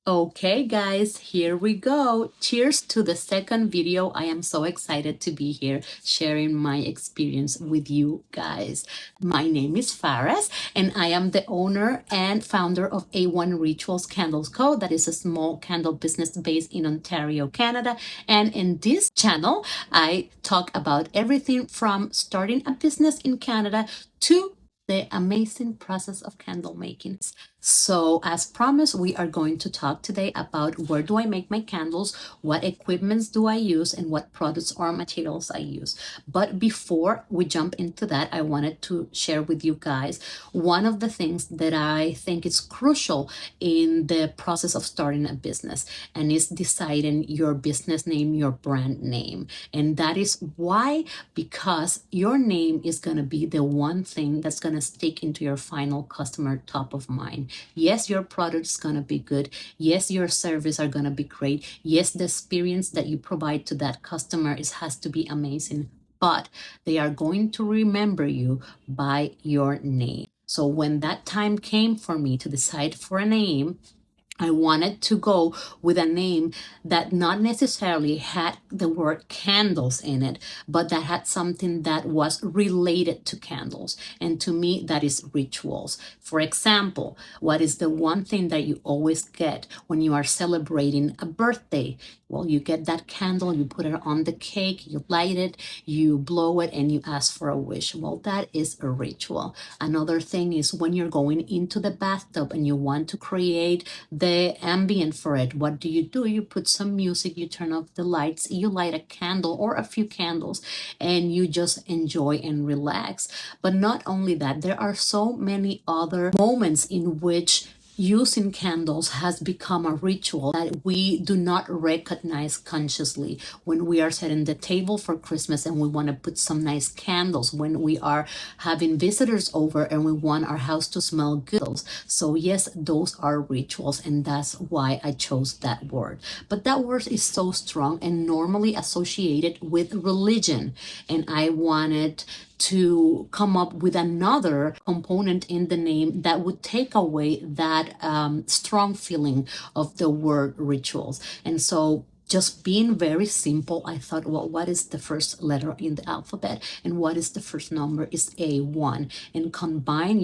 Okay, guys, here we go. Cheers to the second video. I am so excited to be here sharing my experience with you guys. My name is Fharas, and I am the owner and founder of A1 Rituals Candles Co. That is a small candle business based in Ontario, Canada. And in this channel, I talk about everything from starting a business in Canada to the amazing process of candle making. So, as promised, we are going to talk today about where do I make my candles, what equipments do I use, and what products or materials I use. But before we jump into that, I wanted to share with you guys one of the things that I think is crucial in the process of starting a business, and is deciding your business name, your brand name. And that is why, because your name is going to be the one thing that's going to stick into your final customer top of mind. Yes, your product is going to be good. Yes, your service are going to be great. Yes, the experience that you provide to that customer has to be amazing, but they are going to remember you by your name. So when that time came for me to decide for a name, I wanted to go with a name that not necessarily had the word candles in it, but that had something that was related to candles. And to me, that is rituals. For example, what is the one thing that you always get when you are celebrating a birthday? Well, you get that candle, you put it on the cake, you light it, you blow it, and you ask for a wish. Well, that is a ritual. Another thing is when you're going into the bathtub and you want to create the ambient for it. What do? You put some music, you turn off the lights, you light a candle or a few candles, and you just enjoy and relax. But not only that, there are so many other moments in which using candles has become a ritual that we do not recognize consciously. When we are setting the table for Christmas and we want to put some nice candles, when we are having visitors over and we want our house to smell good. So yes, those are rituals, and that's why I chose that word. But that word is so strong and normally associated with religion, and I wanted to come up with another component in the name that would take away that strong feeling of the word rituals. And so, just being very simple, I thought, well, what is the first letter in the alphabet and what is the first number? Is A1. And combine,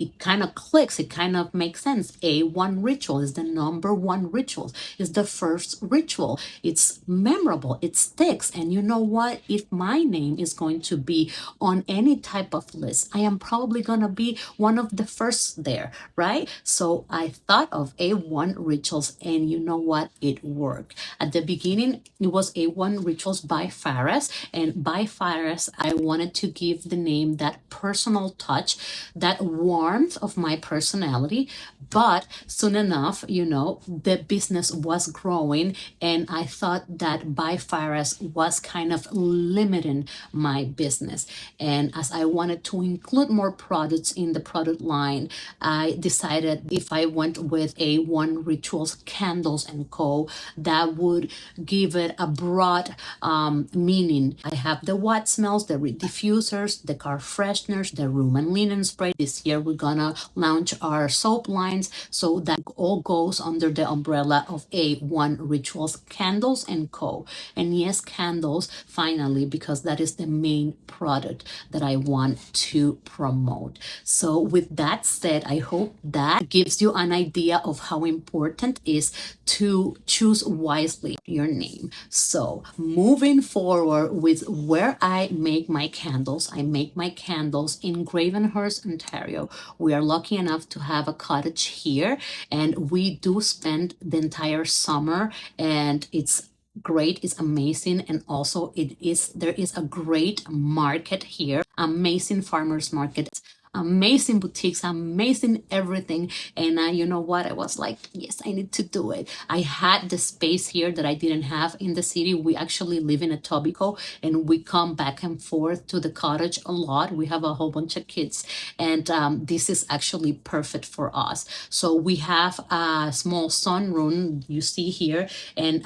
it kind of clicks, it kind of makes sense. A1 ritual is the number one ritual, is the first ritual. It's memorable, it sticks. And you know what? If my name is going to be on any type of list, I am probably going to be one of the first there, right? So I thought of A1 rituals, and you know what? It worked. At the beginning, it was A1 rituals by Fharas, and by Fharas, I wanted to give the name that personal touch, that warmth of my personality. But soon enough, the business was growing, and I thought that by Fharas was kind of limiting my business. And as I wanted to include more products in the product line, I decided if I went with A1 Rituals Candles and Co., that would give it a broad meaning. I have the white smells, the diffusers, the car fresheners, the room and linen spray. This year we're gonna launch our soap lines, so that all goes under the umbrella of A1 Rituals Candles and Co. And yes, candles, finally, because that is the main product that I want to promote. So with that said, I hope that gives you an idea of how important it is to choose wisely your name. So moving forward with where I make my candles, I make my candles in Gravenhurst, Ontario. We are lucky enough to have a cottage here, and we do spend the entire summer, and it's great, it's amazing. And also there is a great market here, amazing farmers market, amazing boutiques, amazing everything. And you know what, I was like, yes, I need to do it. I had the space here that I didn't have in the city. We actually live in Etobicoke, and we come back and forth to the cottage a lot. We have a whole bunch of kids, and this is actually perfect for us. So we have a small sunroom you see here, and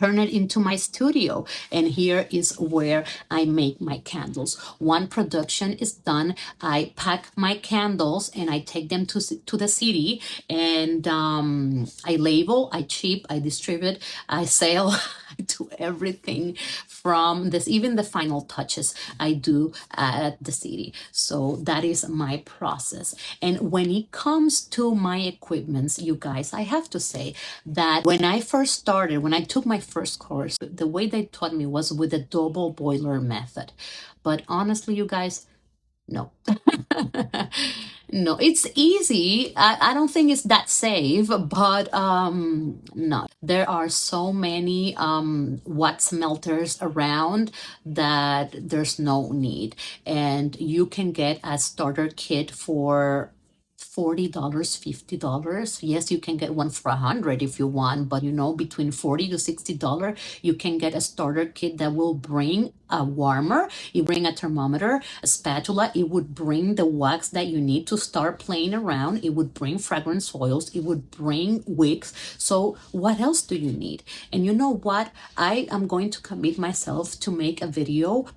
turn it into my studio. And here is where I make my candles. One production is done. I pack my candles and I take them to the city, and I label, I ship, I distribute, I sell. I do everything from this, even the final touches I do at the city. So that is my process. And when it comes to my equipments, you guys, I have to say that when I first started, when I took my first course, the way they taught me was with the double boiler method. But honestly, you guys, no. No, it's easy. I don't think it's that safe, but no. There are so many wax melters around that there's no need. And you can get a starter kit for $40, $50. Yes, you can get one for 100 if you want, but between $40 to $60, you can get a starter kit that will bring a warmer, you bring a thermometer, a spatula, it would bring the wax that you need to start playing around, it would bring fragrance oils, it would bring wicks. So what else do you need? And you know what? I am going to commit myself to make a video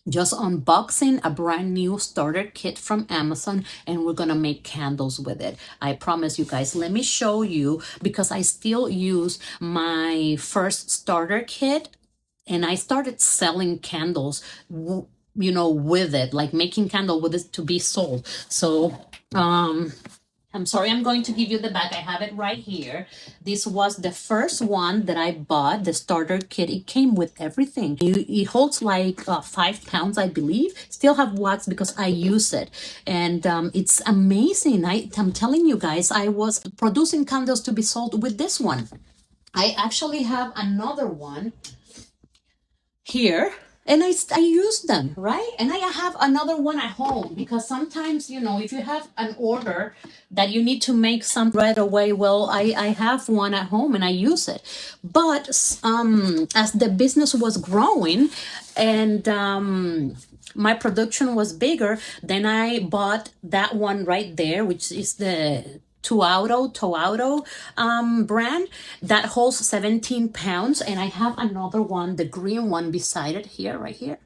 just unboxing a brand new starter kit from Amazon, and we're gonna make candles with it. I promise you guys. Let me show you, because I still use my first starter kit, and I started selling candles with it, like making candle with it to be sold. So I'm sorry, I'm going to give you the back. I have it right here. This was the first one that I bought, the starter kit. It came with everything. It holds like 5 pounds, I believe. Still have wax because I use it. And it's amazing. I'm telling you guys, I was producing candles to be sold with this one. I actually have another one here, and I use them, right? And I have another one at home, because sometimes if you have an order that you need to make something right away, well, I have one at home and I use it. But as the business was growing and my production was bigger, then I bought that one right there, which is the Toauto brand that holds 17 pounds. And I have another one, the green one beside it here, right here.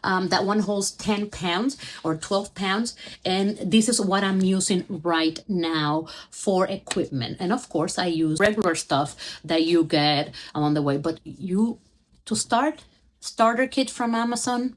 That one holds 10 pounds or 12 pounds. And this is what I'm using right now for equipment. And of course, I use regular stuff that you get along the way. But to start, starter kit from Amazon,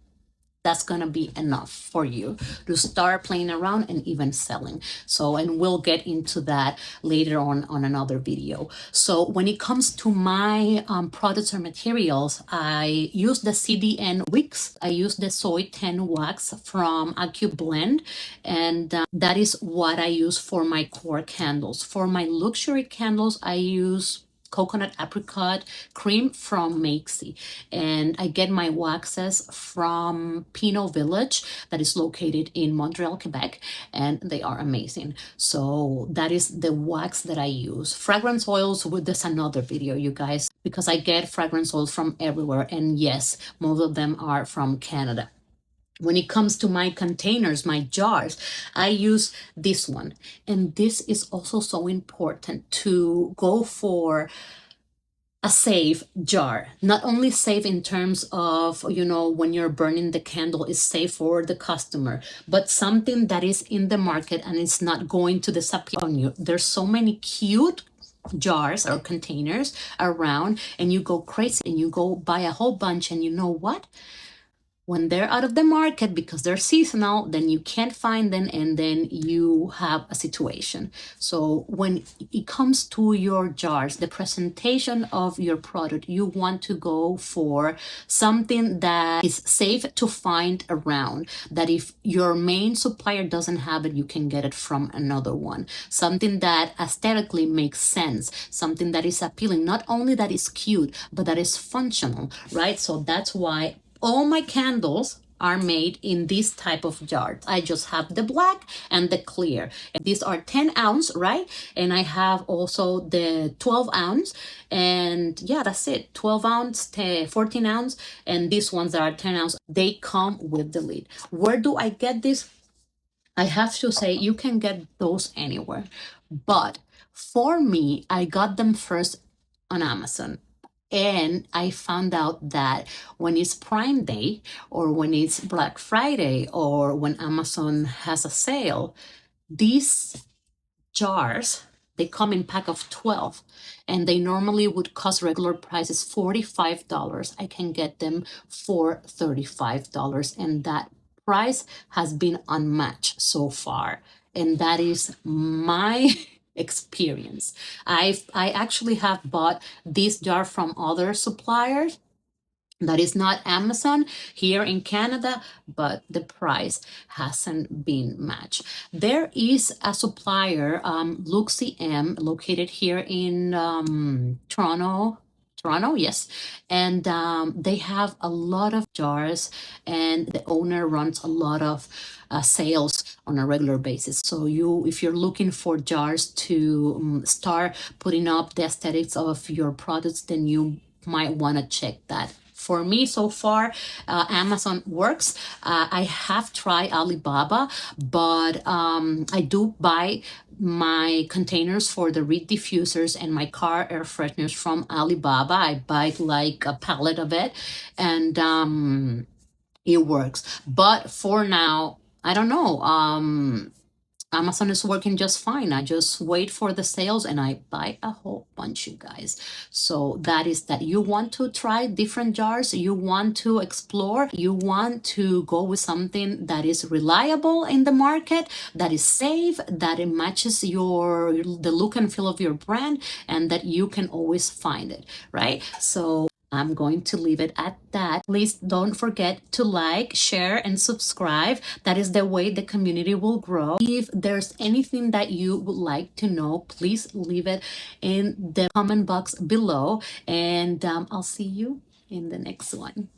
that's going to be enough for you to start playing around and even selling. So, and we'll get into that later on another video. So when it comes to my products or materials, I use the CDN wicks. I use the soy 10 wax from AccuBlend, and that is what I use for my core candles. For my luxury candles, I use coconut apricot cream from Makesy, and I get my waxes from Pinot Village that is located in Montreal, Quebec, and they are amazing. So that is the wax that I use. Fragrance oils, with this another video, you guys, because I get fragrance oils from everywhere, and yes, most of them are from Canada. When it comes to my containers, my jars, I use this one. And this is also so important, to go for a safe jar. Not only safe in terms of, when you're burning the candle, is safe for the customer, but something that is in the market and it's not going to disappear on you. There's so many cute jars or containers around, and you go crazy and you go buy a whole bunch, and you know what? When they're out of the market because they're seasonal, then you can't find them, and then you have a situation. So when it comes to your jars, the presentation of your product, you want to go for something that is safe to find around, that if your main supplier doesn't have it, you can get it from another one. Something that aesthetically makes sense, something that is appealing, not only that is cute, but that is functional, right? So that's why all my candles are made in this type of jars. I just have the black and the clear. And these are 10 ounce, right? And I have also the 12 ounce. And yeah, that's it. 12 ounce, 14 ounce. And these ones that are 10 ounce, they come with the lid. Where do I get this? I have to say, you can get those anywhere. But for me, I got them first on Amazon. And I found out that when it's Prime Day or when it's Black Friday or when Amazon has a sale, these jars, they come in pack of 12 and they normally would cost regular prices $45. I can get them for $35, and that price has been unmatched so far, and that is my experience. I actually have bought this jar from other suppliers that is not Amazon here in Canada, but the price hasn't been matched. There is a supplier, Luxie M, located here in Toronto. Toronto, yes, and they have a lot of jars, and the owner runs a lot of sales on a regular basis. So if you're looking for jars to start putting up the aesthetics of your products, then you might want to check that. For me, so far, Amazon works. I have tried Alibaba, but I do buy my containers for the reed diffusers and my car air fresheners from Alibaba. I buy like a pallet of it, and it works. But for now, I don't know. Amazon is working just fine. I just wait for the sales and I buy a whole bunch, you guys. So that is that. You want to try different jars, you want to explore, you want to go with something that is reliable in the market, that is safe, that it matches the look and feel of your brand, and that you can always find it, right? So I'm going to leave it at that. Please don't forget to like, share, and subscribe. That is the way the community will grow. If there's anything that you would like to know, please leave it in the comment box below. And I'll see you in the next one.